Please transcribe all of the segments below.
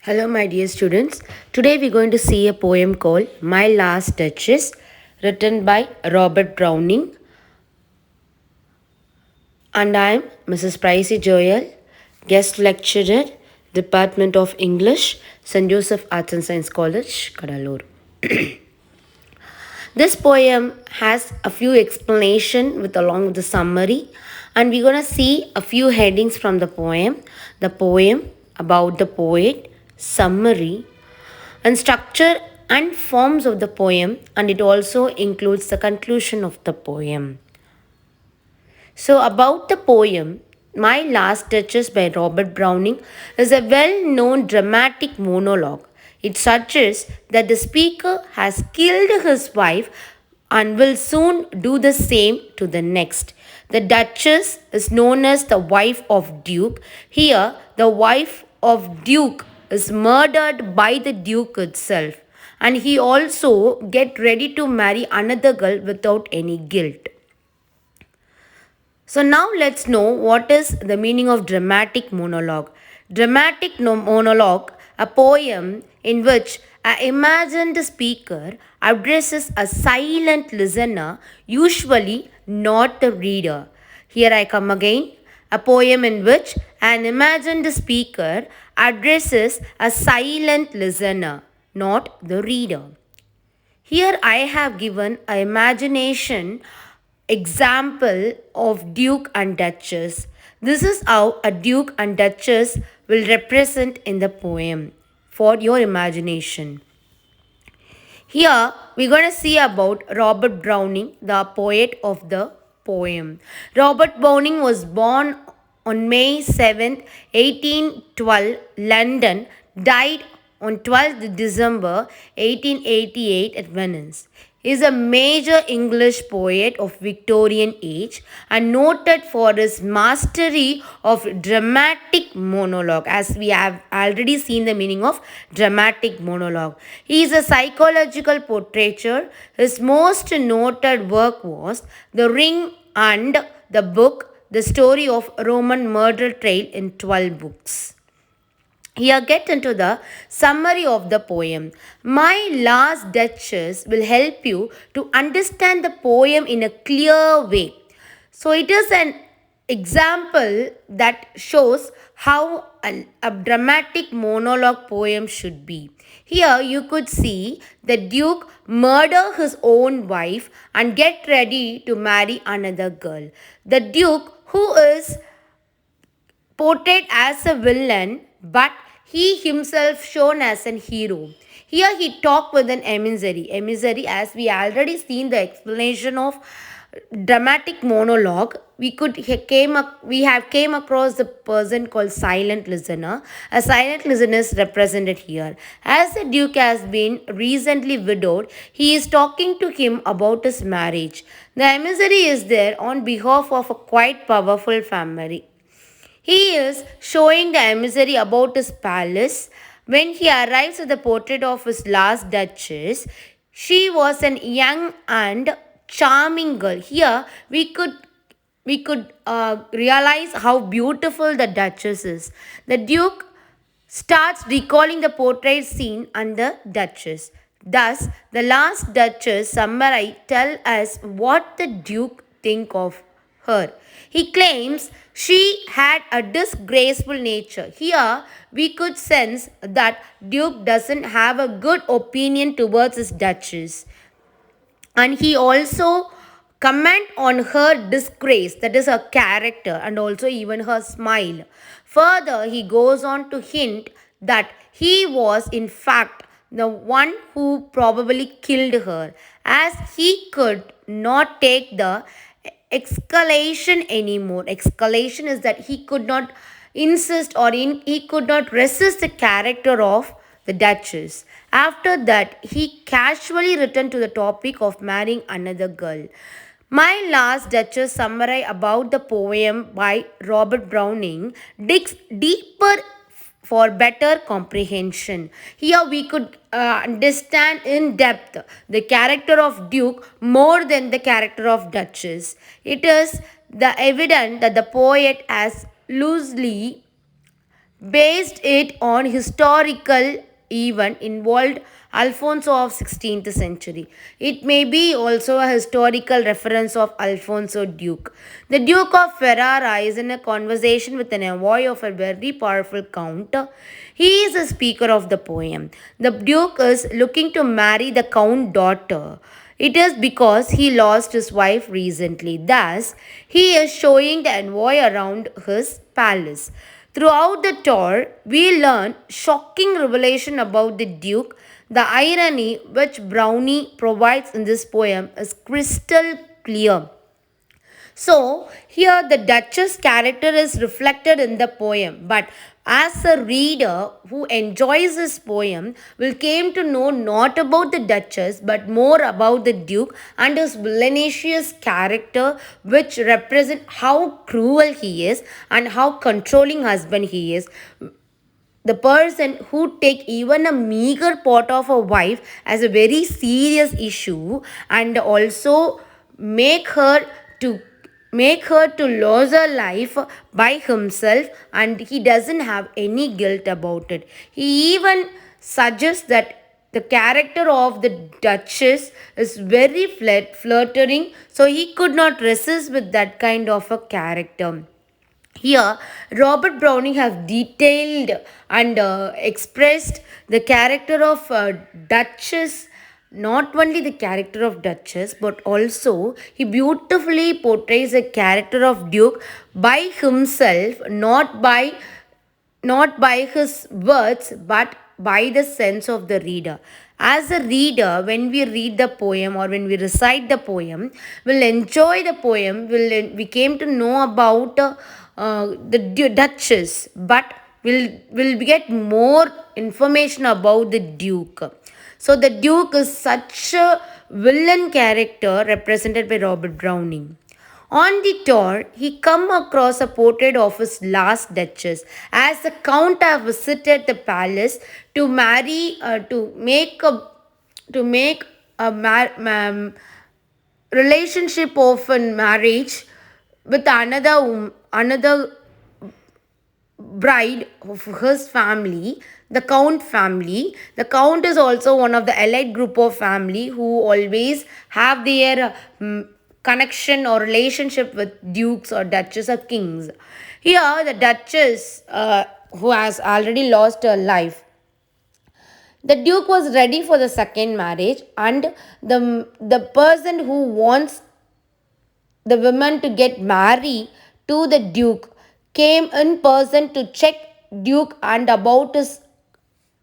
Hello, my dear students. Today we're going to see a poem called My Last Duchess, written by Robert Browning. And I'm Mrs. Pricey Joel, guest lecturer, Department of English, St.Joseph Arts and Science College, Cuddalore. This poem has a few explanation along with the summary, and we're going to see a few headings from the poem, about the poet, summary, and structure and forms of the poem, and it also includes the conclusion of the poem. So, about the poem, My Last Duchess by Robert Browning is a well known dramatic monologue. It suggests that the speaker has killed his wife and will soon do the same to the next. The Duchess is known as the wife of Duke. Here, the wife of Duke is murdered by the Duke itself, and he also get ready to marry another girl without any guilt. So now let's know what is the meaning of dramatic monologue. Dramatic monologue, a poem in which an imagined speaker addresses a silent listener, usually not the reader. Here I come again. A poem in which an imagined speaker addresses a silent listener, not the reader. Here I have given an imagination example of Duke and Duchess. This is how a Duke and Duchess will represent in the poem for your imagination. Here we're going to see about Robert Browning, the poet of the poem. Robert Browning was born on May 7th, 1812, London, died on 12th December 1888 at Venice. He is a major English poet of Victorian age and noted for his mastery of dramatic monologue, as we have already seen the meaning of dramatic monologue. He is a psychological portraiture. His most noted work was The Ring and the book The Story of Roman Murder Trial in 12 books. Here get into the summary of the poem. My Last Duchess will help you to understand the poem in a clear way. So it is an example that shows how a dramatic monologue poem should be. Here you could see the Duke murder his own wife and get ready to marry another girl. The Duke, who is portrayed as a villain, but he himself shown as an hero. Here he talked with an emissary. Emissary, as we already seen the explanation of dramatic monologue, we have came across the person called silent listener. A silent listener is represented here. As the Duke has been recently widowed, he is talking to him about his marriage. The emissary is there on behalf of a quite powerful family. He is showing the emissary about his palace. When he arrives at the portrait of his last Duchess, she was an young and charming girl. Here we could realize how beautiful the Duchess is. The Duke starts recalling the portrait scene and the Duchess. Thus, the last Duchess summary tell us what the Duke think of her. He claims she had a disgraceful nature. Here we could sense that Duke doesn't have a good opinion towards his Duchess. And he also comment on her disgrace, that is her character, and also even her smile. Further, he goes on to hint that he was in fact the one who probably killed her, as he could not take the escalation anymore. Escalation is that he could not insist or he could not resist the character of the Duchess. After that, he casually returned to the topic of marrying another girl. My Last Duchess summary about the poem by Robert Browning digs deeper for better comprehension. Here we could understand in depth the character of Duke more than the character of Duchess. It is the evident that the poet has loosely based it on historical event involved Alfonso of 16th century. It may be also a historical reference of Alfonso Duke. The Duke of Ferrara is in a conversation with an envoy of a very powerful count. He is a speaker of the poem. The Duke is looking to marry the count daughter. It is because he lost his wife recently. Thus, he is showing the envoy around his palace. Throughout the tour, we learn shocking revelation about the Duke. The irony which Brownie provides in this poem is crystal clear. So, here the Duchess character is reflected in the poem, but as a reader who enjoys this poem will came to know not about the Duchess but more about the Duke and his villainous character, which represent how cruel he is and how controlling husband he is. The person who take even a meager pot of a wife as a very serious issue and also make her to lose her life by himself, and he doesn't have any guilt about it. He even suggests that the character of the Duchess is very flirting, so he could not resist with that kind of a character. Here, Robert Browning has detailed and expressed the character of Duchess, not only the character of Duchess, but also he beautifully portrays the character of Duke by himself, not by his words, but by the sense of the reader. As a reader, when we read the poem or when we recite the poem, we'll enjoy the poem. We came to know about the Duchess, but we'll get more information about the Duke. So the Duke is such a villain character represented by Robert Browning. On the tour, he come across a portrait of his last Duchess. As the Count have visited the palace to marry, to make a relationship of a marriage with another bride of his family, the Count family. The Count is also one of the elite group of family who always have their connection or relationship with dukes or duchess or kings. Here, the Duchess, who has already lost her life, the Duke was ready for the second marriage, and the person who wants the woman to get married to the Duke came in person to check Duke and about his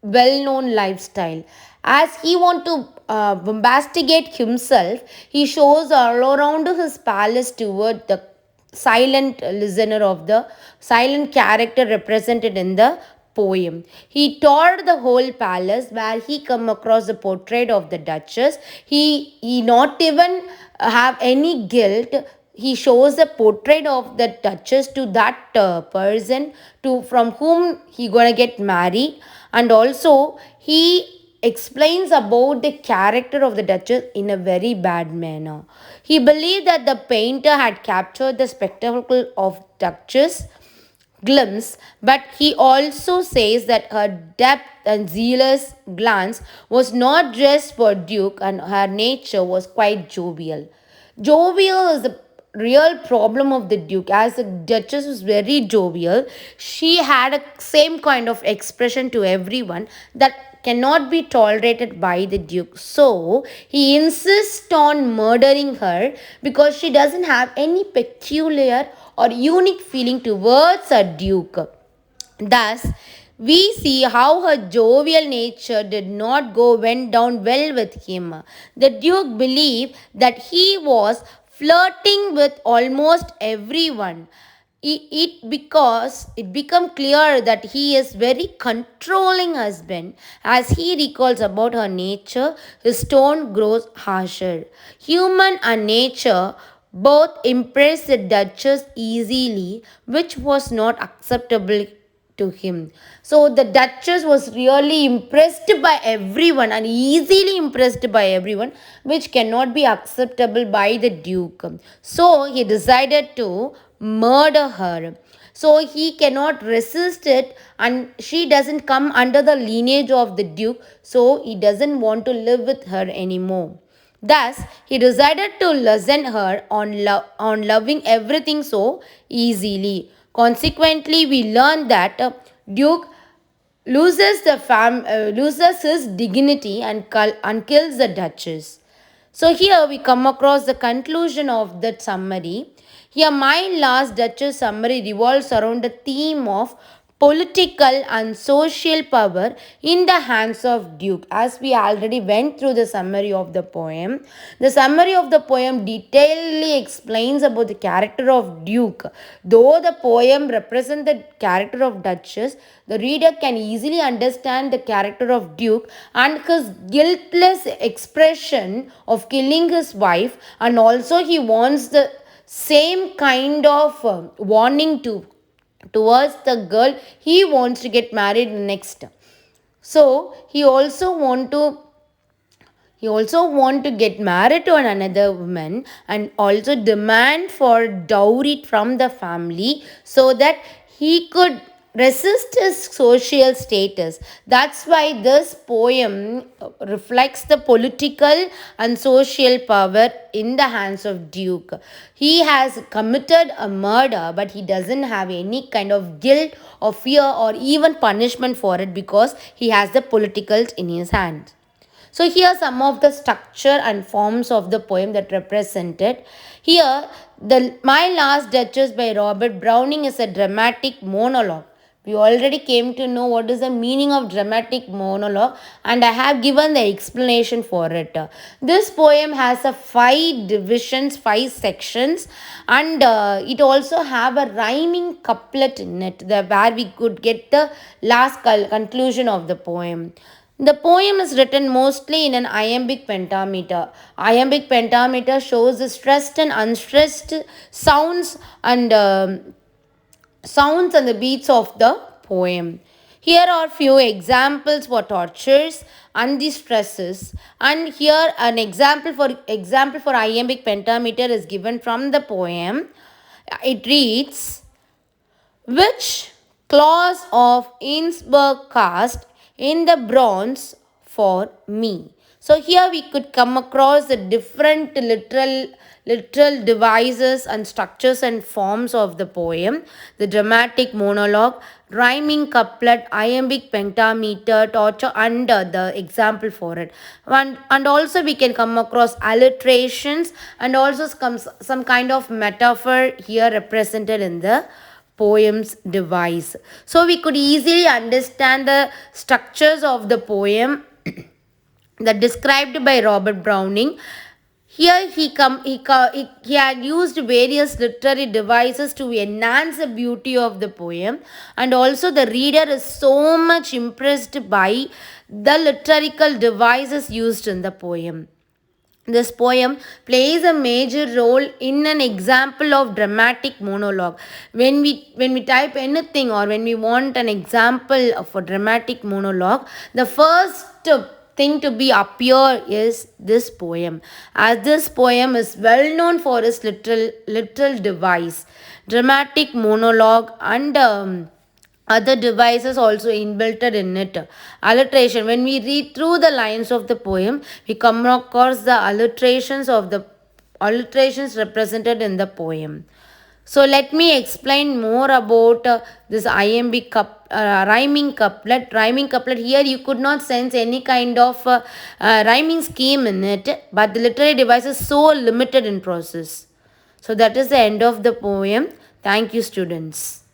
well-known lifestyle. As he want to bombasticate himself, he shows all around his palace toward the silent listener of the silent character represented in the poem. He toured the whole palace where he come across the portrait of the Duchess. He not even have any guilt. He shows the portrait of the Duchess to that person to from whom he gonna get married, and also he explains about the character of the Duchess in a very bad manner. He believed that the painter had captured the spectacle of Duchess glimpse, but he also says that her depth and zealous glance was not just for Duke, and her nature was quite jovial. Jovial is the real problem of the Duke. As the Duchess was very jovial, she had a same kind of expression to everyone that cannot be tolerated by the Duke. So he insists on murdering her because she doesn't have any peculiar or unique feeling towards a Duke. Thus, we see how her jovial nature did not went down well with him. The Duke believed that he was flirting with almost everyone. Because it become clear that he is very controlling husband. As he recalls about her nature, his tone grows harsher. Human and nature both impress the Duchess easily, which was not acceptable to him. So the Duchess was really impressed by everyone and easily impressed by everyone, which cannot be acceptable by the Duke. So he decided to murder her. So he cannot resist it, and she doesn't come under the lineage of the duke, so he doesn't want to live with her anymore. Thus, he decided to lessen her on loving everything so easily. Consequently, we learn that Duke loses his dignity and kills the Duchess. So here we come across the conclusion of that summary. Here my last Duchess summary revolves around the theme of political and social power in the hands of Duke. As we already went through the summary of the summary of the poem detailedly explains about the character of Duke. Though the poem represents the character of Duchess, the reader can easily understand the character of Duke and his guiltless expression of killing his wife, and also he wants the same kind of warning towards the girl he wants to get married next. So he also want to get married to another woman and also demand for dowry from the family so that he could resist his social status. That's why this poem reflects the political and social power in the hands of Duke. He has committed a murder, but he doesn't have any kind of guilt or fear or even punishment for it because he has the politicals in his hand. So here are some of the structure and forms of the poem that represented. Here, the My Last Duchess by Robert Browning is a dramatic monologue. We already came to know what is the meaning of dramatic monologue, and I have given the explanation for it. This poem has a 5 sections, and it also have a rhyming couplet in it, where we could get the last conclusion of the poem. The poem is written mostly in an iambic pentameter. Iambic pentameter shows the stressed and unstressed sounds and the beats of the poem. Here are few examples for tortures and the stresses. And here an example for iambic pentameter is given from the poem. It reads, which clause of Innsbruck cast in the bronze for me? So here we could come across the different literal devices and structures and forms of the poem: the dramatic monologue, rhyming couplet, iambic pentameter, torture, and the example for it. And also we can come across alliterations and also some kind of metaphor here represented in the poem's device. So we could easily understand the structures of the poem that described by Robert Browning. Here he had used various literary devices to enhance the beauty of the poem, and also the reader is so much impressed by the liturgical devices used in the poem. This poem plays a major role in an example of dramatic monologue. When we type anything or when we want an example of a dramatic monologue, the first thing to be appear is this poem, as this poem is well known for its literal device, dramatic monologue, and other devices also inbuilt in it. Alliteration. When we read through the lines of the poem, we come across the alliterations represented in the poem. So let me explain more about this rhyming couplet. Rhyming couplet, here you could not sense any kind of rhyming scheme in it, but the literary device is so limited in process. So that is the end of the poem. Thank you, students.